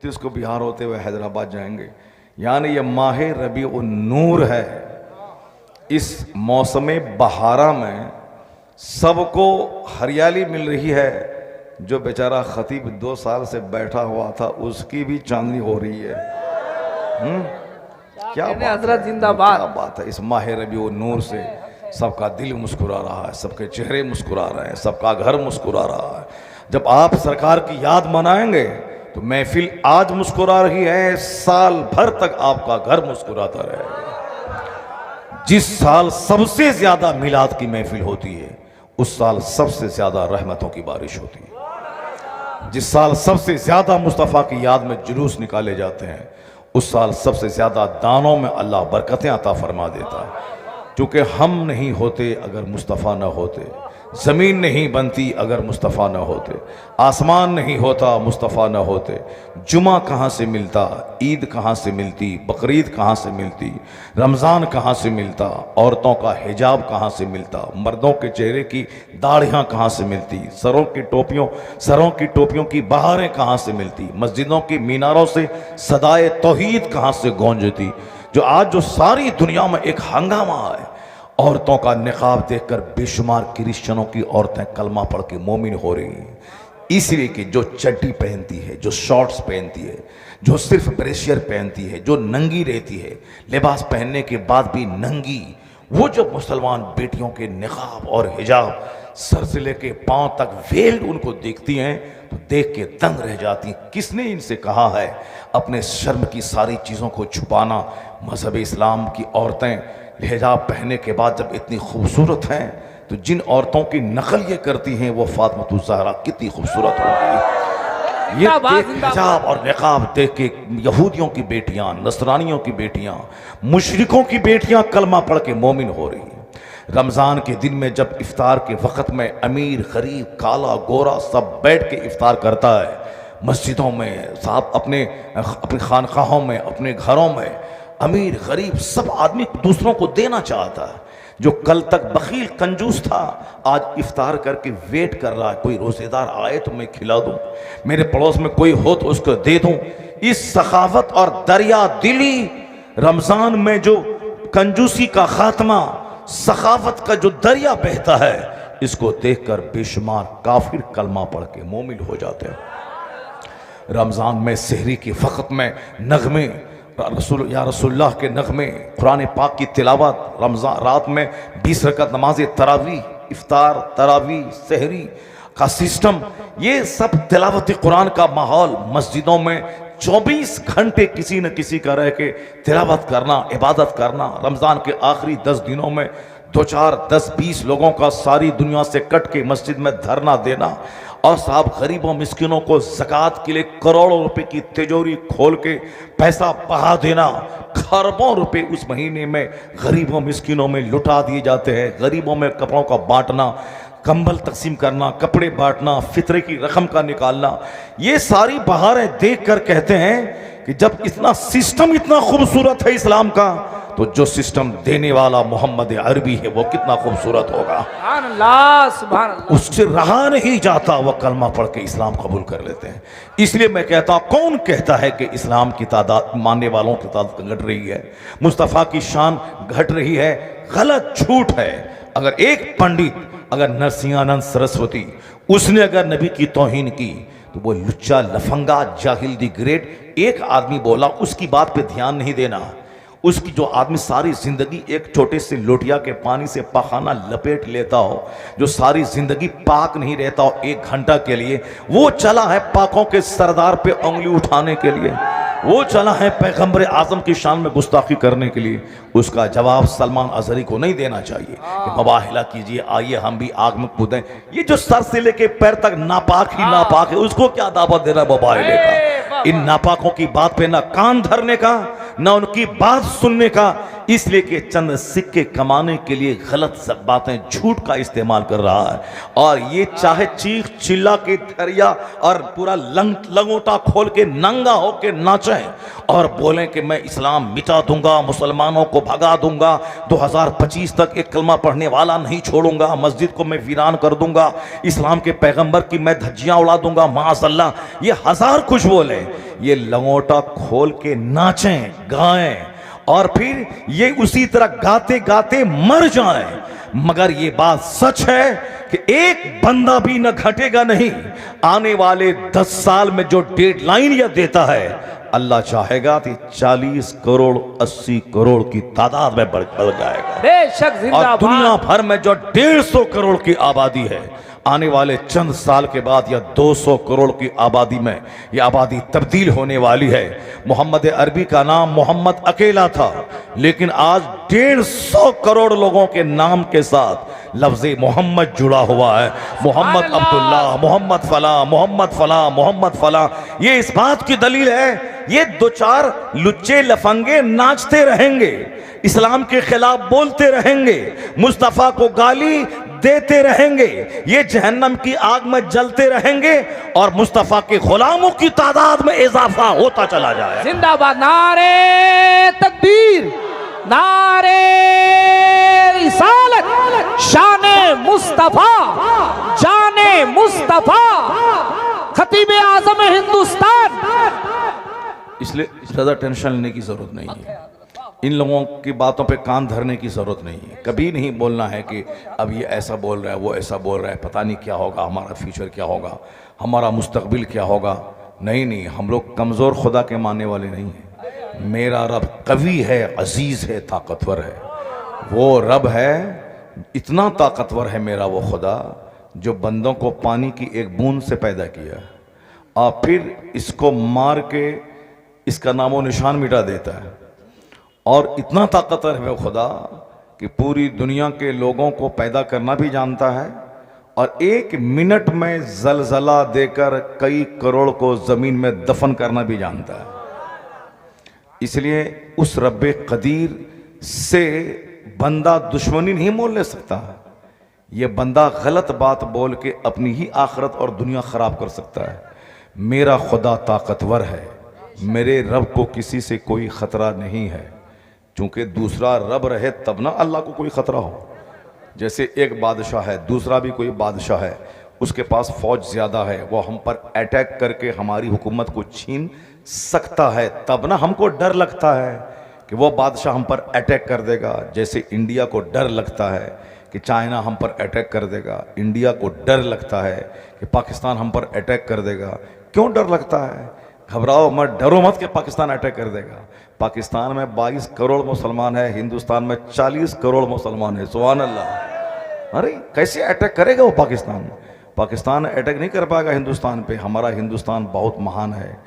31 को बिहार होते हुए हैदराबाद जाएंगे। यानी ये माह रबी उन नूर है। इस मौसम बहारा में सबको हरियाली मिल रही है। जो बेचारा खतीब 2 साल से बैठा हुआ था उसकी भी चांदनी हो रही है। क्या हजरत जिंदाबाद। क्या बात है। इस माह रबी उन नूर से सबका दिल मुस्कुरा रहा है, सबके चेहरे मुस्कुरा रहे हैं, सबका घर मुस्कुरा रहा है। जब आप सरकार की याद मनाएंगे तो महफिल आज मुस्कुरा रही है, साल भर तक आपका घर मुस्कुराता रहेगा। जिस साल सबसे ज्यादा मिलाद की महफिल होती है उस साल सबसे ज्यादा रहमतों की बारिश होती है। जिस साल सबसे ज्यादा मुस्तफ़ा की याद में जुलूस निकाले जाते हैं उस साल सबसे ज्यादा दानों में अल्लाह बरकतें अता फरमा देता है। क्योंकि हम नहीं होते अगर मुस्तफ़ा न होते, ज़मीन नहीं बनती अगर मुस्तफ़ा न होते, आसमान नहीं होता मुस्तफ़ा न होते, जुमा कहाँ से मिलता, ईद कहाँ से मिलती, बकरीद कहाँ से मिलती, रमज़ान कहाँ से मिलता, औरतों का हिजाब कहाँ से मिलता, मर्दों के चेहरे की दाढ़ियाँ कहाँ से मिलती, सरों की टोपियों की बहारें कहाँ से मिलती, मस्जिदों की मीनारों से सदाए तौहीद कहाँ से गूंजती। जो सारी दुनिया में एक हंगामा है। औरतों का निकाब देखकर बेशुमार क्रिश्चियनों की औरतें कलमा पढ़ के मोमिन हो रही हैं। इसलिए कि जो चड्डी पहनती है, जो शॉर्ट्स पहनती है, जो सिर्फ ब्रेशियर पहनती है, जो नंगी रहती है, लिबास पहनने के बाद भी नंगी, वो जब मुसलमान बेटियों के निकाब और हिजाब सर से लेके पांव तक वेल्ड उनको देखती हैं तो देख के दंग रह जाती हैं। किसने इनसे कहा है अपने शर्म की सारी चीज़ों को छुपाना? मजहब इस्लाम की औरतें हिजाब पहनने के बाद जब इतनी खूबसूरत हैं तो जिन औरतों की नकल ये करती हैं वो फातिमा ज़हरा कितनी खूबसूरत होगी। ये हिजाब और निकाब देख के यहूदियों की बेटियां, नसरानियों की बेटियां, मुशरिकों की बेटियां कलमा पढ़ के मोमिन हो रही हैं। रमज़ान के दिन में जब इफ्तार के वक़्त में अमीर गरीब काला गोरा सब बैठ के इफ्तार करता है, मस्जिदों में साहब अपने खानकाहों में, अपने घरों में, अमीर गरीब सब आदमी दूसरों को देना चाहता है। जो कल तक बखील कंजूस था आज इफ्तार करके वेट कर रहा है, कोई रोजेदार आए तो मैं खिला दूं, मेरे पड़ोस में कोई हो तो उसको दे दूं। इस सखावत और दरिया दिली रमजान में जो कंजूसी का खात्मा, सखावत का जो दरिया बहता है, इसको देखकर बेशुमार काफिर कलमा पढ़ के मोमिन हो जाते हैं। रमजान में सहरी के वक्त में नगमे या रसूलुल्लाह के नगमे, कुरान पाक की तिलावत, रमज़ान रात में 20 रकत नमाज तरावी, इफ्तार, तरावी, सहरी का सिस्टम, ये सब तिलावत कुरान का माहौल, मस्जिदों में 24 घंटे किसी न किसी का रह के तिलावत करना, इबादत करना। रमज़ान के आखिरी 10 दिनों में 2, 4, 10, 20 लोगों का सारी दुनिया से कट के मस्जिद में धरना देना और साहब गरीबों मिस्किनों को ज़कात के लिए करोड़ों रुपए की तिजोरी खोल के पैसा बहा देना। खरबों रुपए उस महीने में गरीबों मिस्किनों में लुटा दिए जाते हैं। गरीबों में कपड़ों का बांटना, कंबल तकसीम करना, कपड़े बांटना, फितरे की रकम का निकालना, ये सारी बहारें देख कर कहते हैं कि जब इतना सिस्टम इतना खूबसूरत है इस्लाम का, तो जो सिस्टम देने वाला मोहम्मद अरबी है वो कितना खूबसूरत होगा। सुभान अल्लाह, सुभान अल्लाह। उससे रहा नहीं जाता, वह कलमा पढ़ के इस्लाम कबूल कर लेते हैं। इसलिए मैं कहता हूं, कौन कहता है कि इस्लाम की तादाद, मानने वालों की तादाद घट रही है, मुस्तफ़ा की शान घट रही है? गलत, झूठ है। अगर एक पंडित, अगर नरसिंहानंद सरस्वती, उसने अगर नबी की तौहीन की तो वो लुच्चा लफंगा जाहिल दी ग्रेट एक आदमी बोला, उसकी बात पे ध्यान नहीं देना। उसकी जो आदमी सारी जिंदगी एक छोटे से लोटिया के पानी से पखाना लपेट लेता हो, जो सारी जिंदगी पाक नहीं रहता हो 1 घंटा के लिए, वो चला है पाकों के सरदार पे उंगली उठाने के लिए, वो चला है पैगंबर आजम की शान में गुस्ताखी करने के लिए। उसका जवाब सलमान अजहरी को नहीं देना चाहिए कि मुबाहिला कीजिए, आइए हम भी आग में कूदें। ये जो सर से लेके पैर तक नापाक ही नापाक है, उसको क्या दावत देना मुबाहिले का? इन नापाकों की बात पे ना कान धरने का, ना उनकी बात सुनने का। इसलिए कि चंद सिक्के कमाने के लिए गलत सब बातें, झूठ का इस्तेमाल कर रहा है। और ये चाहे चीख चिल्ला के धैर्य और पूरा लंगोटा खोल के नंगा होके नाचें और बोलें कि मैं इस्लाम मिटा दूंगा, मुसलमानों को भगा दूंगा, 2025 तक एक कलमा पढ़ने वाला नहीं छोड़ूंगा, मस्जिद को मैं वीरान कर दूंगा, इस्लाम के पैगंबर की मैं धज्जियां उड़ा दूंगा, माशअल्लाह, ये हजार कुछ बोले। ये लंगोटा खोल के नाचें, गाएं और फिर ये उसी तरह गाते गाते मर जाएं। मगर ये बात सच है कि एक बंदा भी न घटेगा नहीं। आने वाले 10 साल में जो डेडलाइन यह देता है, अल्लाह चाहेगा तो 40 करोड़ 80 करोड़ की तादाद में बढ़ जाएगा। बेशक और जिंदाबाद। दुनिया भर में जो 150 करोड़ की आबादी है, आने वाले चंद साल के बाद या 200 करोड़ की आबादी में यह आबादी तब्दील होने वाली है। मोहम्मद अरबी का नाम मोहम्मद अकेला था, लेकिन आज 150 करोड़ लोगों के नाम के साथ लफ्ज़ मोहम्मद जुड़ा हुआ है। मोहम्मद अब्दुल्लाह, मोहम्मद फला, मोहम्मद फला, मोहम्मद फला। ये इस बात की दलील है, ये 2-4 लुच्चे लफंगे नाचते रहेंगे, इस्लाम के खिलाफ बोलते रहेंगे, मुस्तफ़ा को गाली देते रहेंगे, ये जहन्नम की आग में जलते रहेंगे और मुस्तफ़ा के गुलामों की तादाद में इजाफा होता चला जाए। जिंदाबाद। नारे तकबीर, नारे रिसालत, शाने मुस्तफा, जाने मुस्तफा, खतीब आजम हिंदुस्तान। इसलिए ज़्यादा टेंशन लेने की ज़रूरत नहीं है, इन लोगों की बातों पे कान धरने की ज़रूरत नहीं है। कभी नहीं बोलना है कि अब ये ऐसा बोल रहा है, वो ऐसा बोल रहा है, पता नहीं क्या होगा, हमारा फ्यूचर क्या होगा, हमारा मुस्तकबिल क्या होगा। नहीं नहीं, हम लोग कमज़ोर खुदा के मानने वाले नहीं हैं। मेरा रब कवी है, अजीज़ है, ताकतवर है। वो रब है, इतना ताकतवर है मेरा वो खुदा, जो बंदों को पानी की एक बूंद से पैदा किया और फिर इसको मार के इसका नामो निशान मिटा देता है। और इतना ताकतवर है वो खुदा कि पूरी दुनिया के लोगों को पैदा करना भी जानता है और 1 मिनट में जलजला देकर कई करोड़ को ज़मीन में दफन करना भी जानता है। इसलिए उस रब्बे कदीर से बंदा दुश्मनी नहीं मोल ले सकता है। ये बंदा गलत बात बोल के अपनी ही आखिरत और दुनिया ख़राब कर सकता है। मेरा खुदा ताकतवर है, मेरे रब को किसी से कोई ख़तरा नहीं है, क्योंकि दूसरा रब रहे तब ना अल्लाह को कोई ख़तरा हो। जैसे एक बादशाह है, दूसरा भी कोई बादशाह है, उसके पास फ़ौज ज़्यादा है, वो हम पर अटैक करके हमारी हुकूमत को छीन सकता है, तब ना हमको डर लगता है कि वो बादशाह हम पर अटैक कर देगा। जैसे इंडिया को डर लगता है कि चाइना हम पर अटैक कर देगा, इंडिया को डर लगता है कि पाकिस्तान हम पर अटैक कर देगा। क्यों डर लगता है? घबराओ मत, डरो मत कि पाकिस्तान अटैक कर देगा। पाकिस्तान में 22 करोड़ मुसलमान है, हिंदुस्तान में 40 करोड़ मुसलमान है। सुभान अल्लाह। अरे कैसे अटैक करेगा वो पाकिस्तान? पाकिस्तान अटैक नहीं कर पाएगा हिंदुस्तान पे। हमारा हिंदुस्तान बहुत महान है।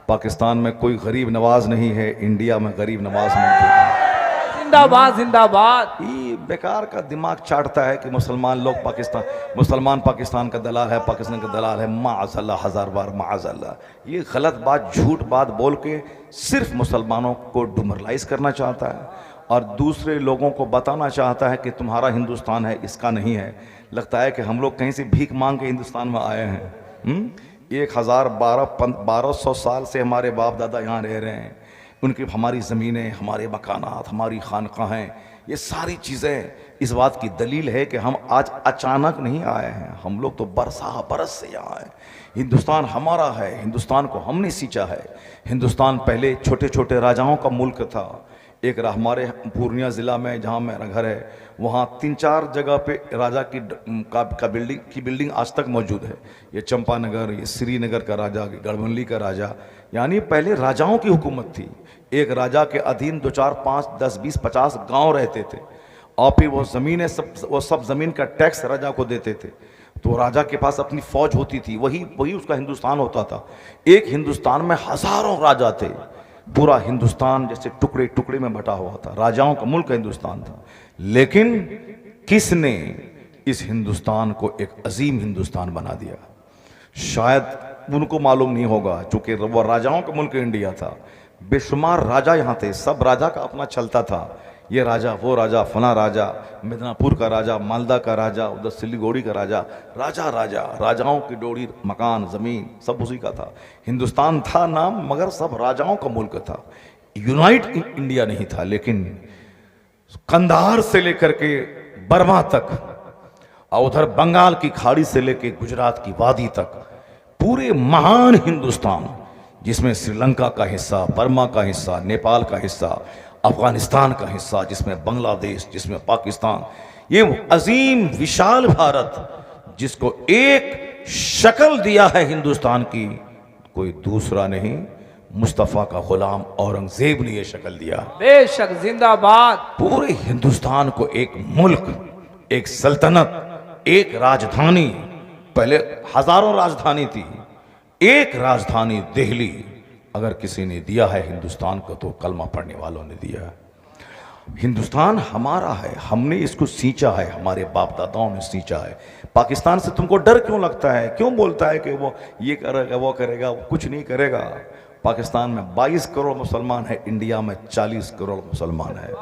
पाकिस्तान में कोई गरीब नवाज नहीं है, इंडिया में गरीब नवाज मौजूद है। जिंदाबाद जिंदाबाद। ये बेकार का दिमाग चाटता है कि मुसलमान पाकिस्तान का दलाल है, पाकिस्तान का दलाल है। माअज़ल्लाह, हजार बार माअज़ल्लाह। ये गलत बात, झूठ बात बोल के सिर्फ मुसलमानों को डिमोरलाइज करना चाहता है और दूसरे लोगों को बताना चाहता है कि तुम्हारा हिंदुस्तान है, इसका नहीं है। लगता है कि हम लोग कहीं से भीख मांग के हिंदुस्तान में आए हैं। 1200 साल से हमारे बाप दादा यहाँ रह रहे हैं, उनकी हमारी ज़मीनें, हमारे मकानात, हमारी खानकाहें, ये सारी चीज़ें इस बात की दलील है कि हम आज अचानक नहीं आए हैं। हम लोग तो बरस से यहाँ आए। हिंदुस्तान हमारा है, हिंदुस्तान को हमने सींचा है। हिंदुस्तान पहले छोटे छोटे राजाओं का मुल्क था। एक हमारे पूर्णिया ज़िला में जहाँ मेरा घर है, वहाँ 3-4 जगह पे राजा की बिल्डिंग आज तक मौजूद है। ये चंपानगर, ये श्रीनगर का राजा, गढ़मल्ली का राजा, यानी पहले राजाओं की हुकूमत थी। एक राजा के अधीन 2, 4, 5, 10, 20, 50 गांव रहते थे और फिर वो ज़मीनें सब ज़मीन का टैक्स राजा को देते थे। तो राजा के पास अपनी फ़ौज होती थी, वही उसका हिंदुस्तान होता था। एक हिंदुस्तान में हज़ारों राजा थे। पूरा हिंदुस्तान जैसे टुकड़े टुकड़े में बटा हुआ था। राजाओं का मुल्क हिंदुस्तान था। लेकिन किसने इस हिंदुस्तान को एक अजीम हिंदुस्तान बना दिया? शायद उनको मालूम नहीं होगा, चूंकि वो राजाओं का मुल्क इंडिया था। बेशुमार राजा यहाँ थे, सब राजा का अपना चलता था। ये राजा, वो राजा, फला राजा, मिदनापुर का राजा, मालदा का राजा, उधर सिलीगुड़ी का राजा, राजा राजा, राजाओं की डोरी, मकान, ज़मीन सब उसी का था। हिंदुस्तान था नाम, मगर सब राजाओं का मुल्क था। यूनाइट इंडिया नहीं था। लेकिन कंधार से लेकर के बर्मा तक और उधर बंगाल की खाड़ी से लेकर गुजरात की वादी तक पूरे महान हिंदुस्तान, जिसमें श्रीलंका का हिस्सा, बर्मा का हिस्सा, नेपाल का हिस्सा, अफगानिस्तान का हिस्सा, जिसमें बांग्लादेश, जिसमें पाकिस्तान, ये अजीम विशाल भारत जिसको एक शक्ल दिया है हिंदुस्तान की, कोई दूसरा नहीं, मुस्तफ़ा का गुलाम औरंगजेब ने ये शक्ल दिया। बेशक जिंदाबाद। पूरे हिंदुस्तान को एक मुल्क, एक सल्तनत, एक राजधानी, पहले हजारों राजधानी थी, एक राजधानी दिल्ली अगर किसी ने दिया है हिंदुस्तान को तो कलमा पढ़ने वालों ने दिया है। हिंदुस्तान हमारा है, हमने इसको सींचा है, हमारे बाप दादाओं ने सींचा है। पाकिस्तान से तुमको डर क्यों लगता है? क्यों बोलता है कि वो ये करेगा, वो करेगा? वो कुछ नहीं करेगा। पाकिस्तान में 22 करोड़ मुसलमान है, इंडिया में 40 करोड़ मुसलमान है,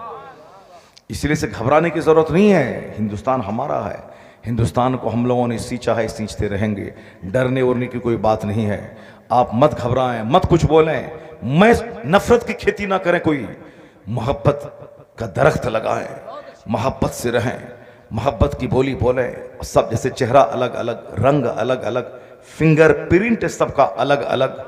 इसलिए से घबराने की जरूरत नहीं है। हिंदुस्तान हमारा है, हिंदुस्तान को हम लोगों ने सींचा है, सींचते रहेंगे। डरने उड़ने की कोई बात नहीं है। आप मत घबराएं, मत कुछ बोलें, मैं नफरत की खेती ना करें, कोई मोहब्बत का दरख्त लगाएं, मोहब्बत से रहें, मोहब्बत की बोली बोलें। सब जैसे चेहरा अलग अलग, रंग अलग अलग, फिंगर प्रिंट सबका अलग अलग,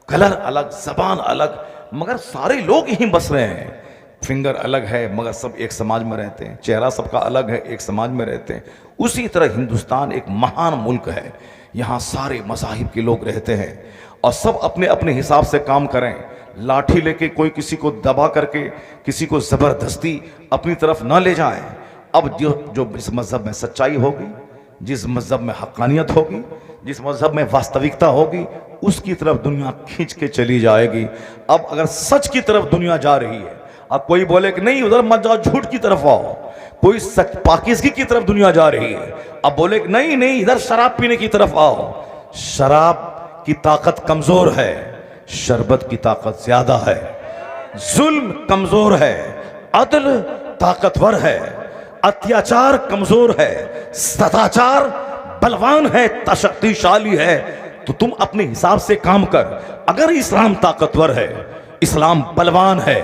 कलर अलग, जबान अलग, मगर सारे लोग यहीं बस रहे हैं। फिंगर अलग है मगर सब एक समाज में रहते हैं, चेहरा सबका अलग है, एक समाज में रहते हैं। उसी तरह हिंदुस्तान एक महान मुल्क है, यहाँ सारे मज़ाहिब के लोग रहते हैं और सब अपने अपने हिसाब से काम करें। लाठी लेके कोई किसी को दबा करके, किसी को ज़बरदस्ती अपनी तरफ ना ले जाए। अब जो इस मज़हब में सच्चाई होगी, जिस मज़हब में हक़ानियत होगी, जिस मज़हब में वास्तविकता होगी, उसकी तरफ दुनिया खींच के चली जाएगी। अब अगर सच की तरफ दुनिया जा रही है, अब कोई बोले कि नहीं उधर मत जाओ, झूठ की तरफ आओ, कोई सच पाकिज़गी की तरफ दुनिया जा रही है, अब बोले कि नहीं नहीं इधर शराब पीने की तरफ आओ। शराब की ताकत कमजोर है, शरबत की ताकत ज्यादा है। जुल्म कमजोर है, अदल ताकतवर है, अत्याचार कमजोर है, सदाचार बलवान है, शक्तिशाली है। तो तुम अपने हिसाब से काम कर। अगर इस्लाम ताकतवर है, इस्लाम बलवान है,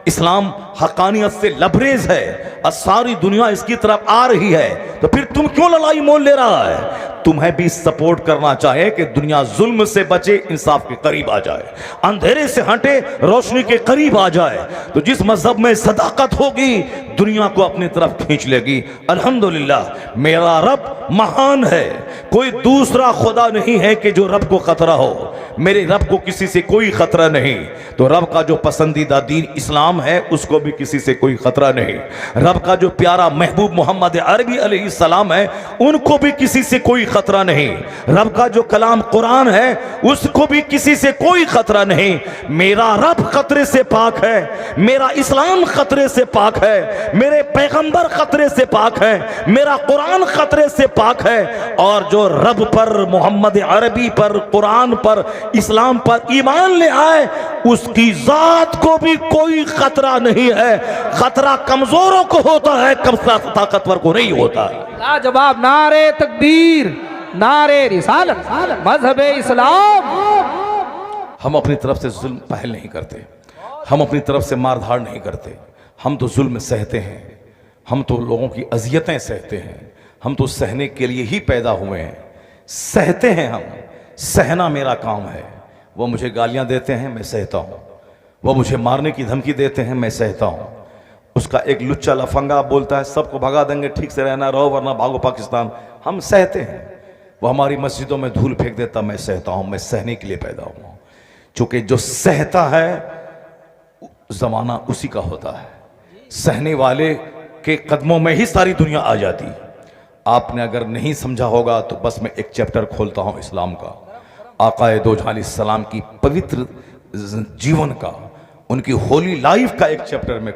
इस्लाम हक़ानियत से लबरेज है और सारी दुनिया इसकी तरफ आ रही है, तो फिर तुम क्यों लड़ाई मोल ले रहा है? तुम्हें भी सपोर्ट करना चाहिए कि दुनिया जुल्म से बचे, इंसाफ के करीब आ जाए, अंधेरे से हटे, रोशनी के करीब आ जाए। तो जिस मजहब में सदाकत होगी, दुनिया को अपनी तरफ खींच लेगी। अल्हम्दुलिल्लाह मेरा रब महान है, कोई दूसरा खुदा नहीं है कि जो रब को खतरा हो। मेरे रब को किसी से कोई खतरा नहीं। तो रब का जो पसंदीदा दीन इस्लाम है, उसको भी किसी से कोई खतरा नहीं। रब का जो प्यारा महबूब मोहम्मद अरबी अलैहिस्सलाम है, उनको भी किसी से कोई खतरा नहीं। रब का जो कलाम कुरान है, उसको भी किसी से कोई खतरा नहीं। मेरा रब खतरे से पाक है, मेरा इस्लाम खतरे से पाक है, मेरे पैगंबर खतरे से पाक है, मेरा कुरान खतरे से पाक है। और जो रब पर, मोहम्मद अरबी पर, कुरान पर, इस्लाम पर ईमान ले आए, उसकी जात को भी कोई खतरा नहीं है। खतरा कमजोरों को होता है, ताकतवर को नहीं होता। लाजवाब। नारे तकबीर, नारे रिसालत, मजहबे इस्लाम। हम अपनी तरफ से जुल्म पहल नहीं करते, हम अपनी तरफ से मारधाड़ नहीं करते। हम तो जुल्म सहते हैं, हम तो लोगों की अजियतें सहते हैं, हम तो सहने के लिए ही पैदा हुए हैं, सहते हैं हम। सहना मेरा काम है। वो मुझे गालियां देते हैं, मैं सहता हूँ। वो मुझे मारने की धमकी देते हैं, मैं सहता हूँ। उसका एक लुच्चा लफंगा बोलता है सबको भगा देंगे, ठीक से रहना, रहो वरना भागो पाकिस्तान, हम सहते हैं। वो हमारी मस्जिदों में धूल फेंक देता, मैं सहता हूँ। मैं सहने के लिए पैदा हुआ हूँ, चूंकि जो सहता है जमाना उसी का होता है। सहने वाले के कदमों में ही सारी दुनिया आ जाती। आपने अगर नहीं समझा होगा तो बस मैं एक चैप्टर खोलता हूँ इस्लाम का, आकाए दो जहां सलाम की पवित्र जीवन का, उनकी होली लाइफ का एक चैप्टर में